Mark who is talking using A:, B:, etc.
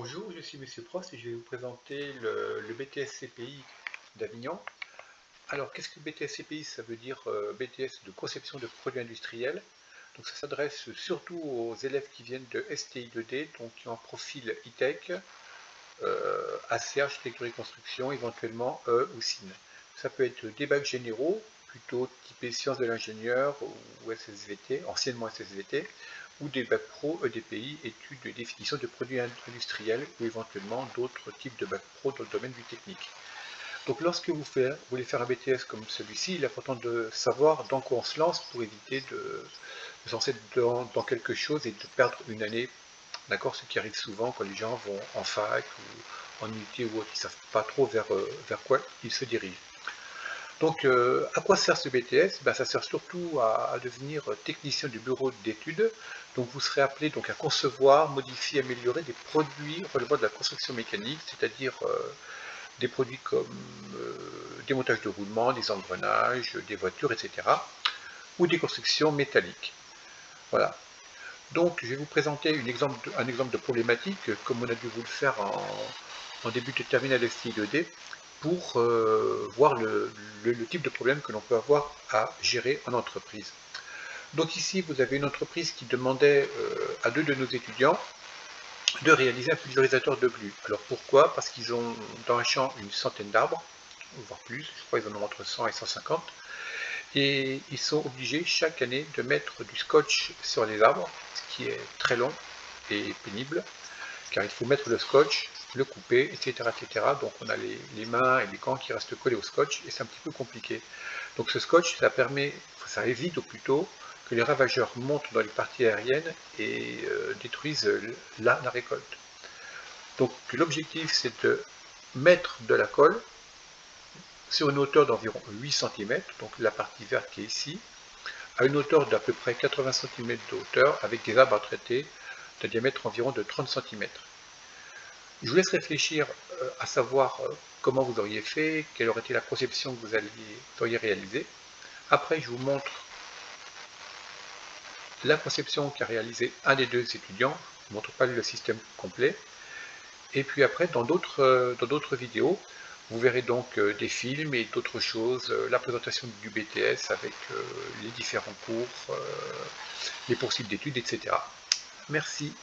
A: Bonjour, je suis Monsieur Prost et je vais vous présenter le BTS CPI d'Avignon. Alors, qu'est-ce que BTS CPI? Ça veut dire BTS de conception de produits industriels. Donc, ça s'adresse surtout aux élèves qui viennent de STI 2D, donc qui ont un profil e-tech, AC, architecture et construction, éventuellement E ou SIN. Ça peut être des bacs généraux, plutôt typés sciences de l'ingénieur ou SSVT, anciennement SSVT, ou des bacs pro EDPI, études de définition de produits industriels, ou éventuellement d'autres types de bacs pro dans le domaine du technique. Donc lorsque vous voulez faire un BTS comme celui-ci, il est important de savoir dans quoi on se lance pour éviter de se lancer dans quelque chose et de perdre une année. D'accord, ce qui arrive souvent quand les gens vont en fac ou en UT ou autre, ils ne savent pas trop vers quoi ils se dirigent. Donc, à quoi sert ce BTS? Ben, ça sert surtout à devenir technicien du bureau d'études. Donc, vous serez appelé donc, à concevoir, modifier, améliorer des produits relevant de la construction mécanique, c'est-à-dire des produits comme des montages de roulement, des engrenages, des voitures, etc. ou des constructions métalliques. Voilà. Donc, je vais vous présenter un exemple de problématique, comme on a dû vous le faire en début de terminale STI2D, pour voir le type de problème que l'on peut avoir à gérer en entreprise. Donc ici, vous avez une entreprise qui demandait à deux de nos étudiants de réaliser un pulvérisateur de glu. Alors pourquoi? Parce qu'ils ont dans un champ une centaine d'arbres, voire plus, je crois qu'ils en ont entre 100 et 150, et ils sont obligés chaque année de mettre du scotch sur les arbres, ce qui est très long et pénible, car il faut mettre le scotch, le couper, etc. etc. Donc on a les mains et les gants qui restent collés au scotch, et c'est un petit peu compliqué. Donc ce scotch, ça évite plutôt que les ravageurs montent dans les parties aériennes et détruisent la récolte. Donc l'objectif, c'est de mettre de la colle sur une hauteur d'environ 8 cm, donc la partie verte qui est ici, à une hauteur d'à peu près 80 cm de hauteur, avec des arbres à traiter d'un diamètre environ de 30 cm. Je vous laisse réfléchir à savoir comment vous auriez fait, quelle aurait été la conception que vous auriez réalisée. Après, je vous montre la conception qu'a réalisé un des deux étudiants. Je ne vous montre pas le système complet. Et puis après, dans d'autres vidéos, vous verrez donc des films et d'autres choses, la présentation du BTS avec les différents cours, les poursuites d'études, etc. Merci.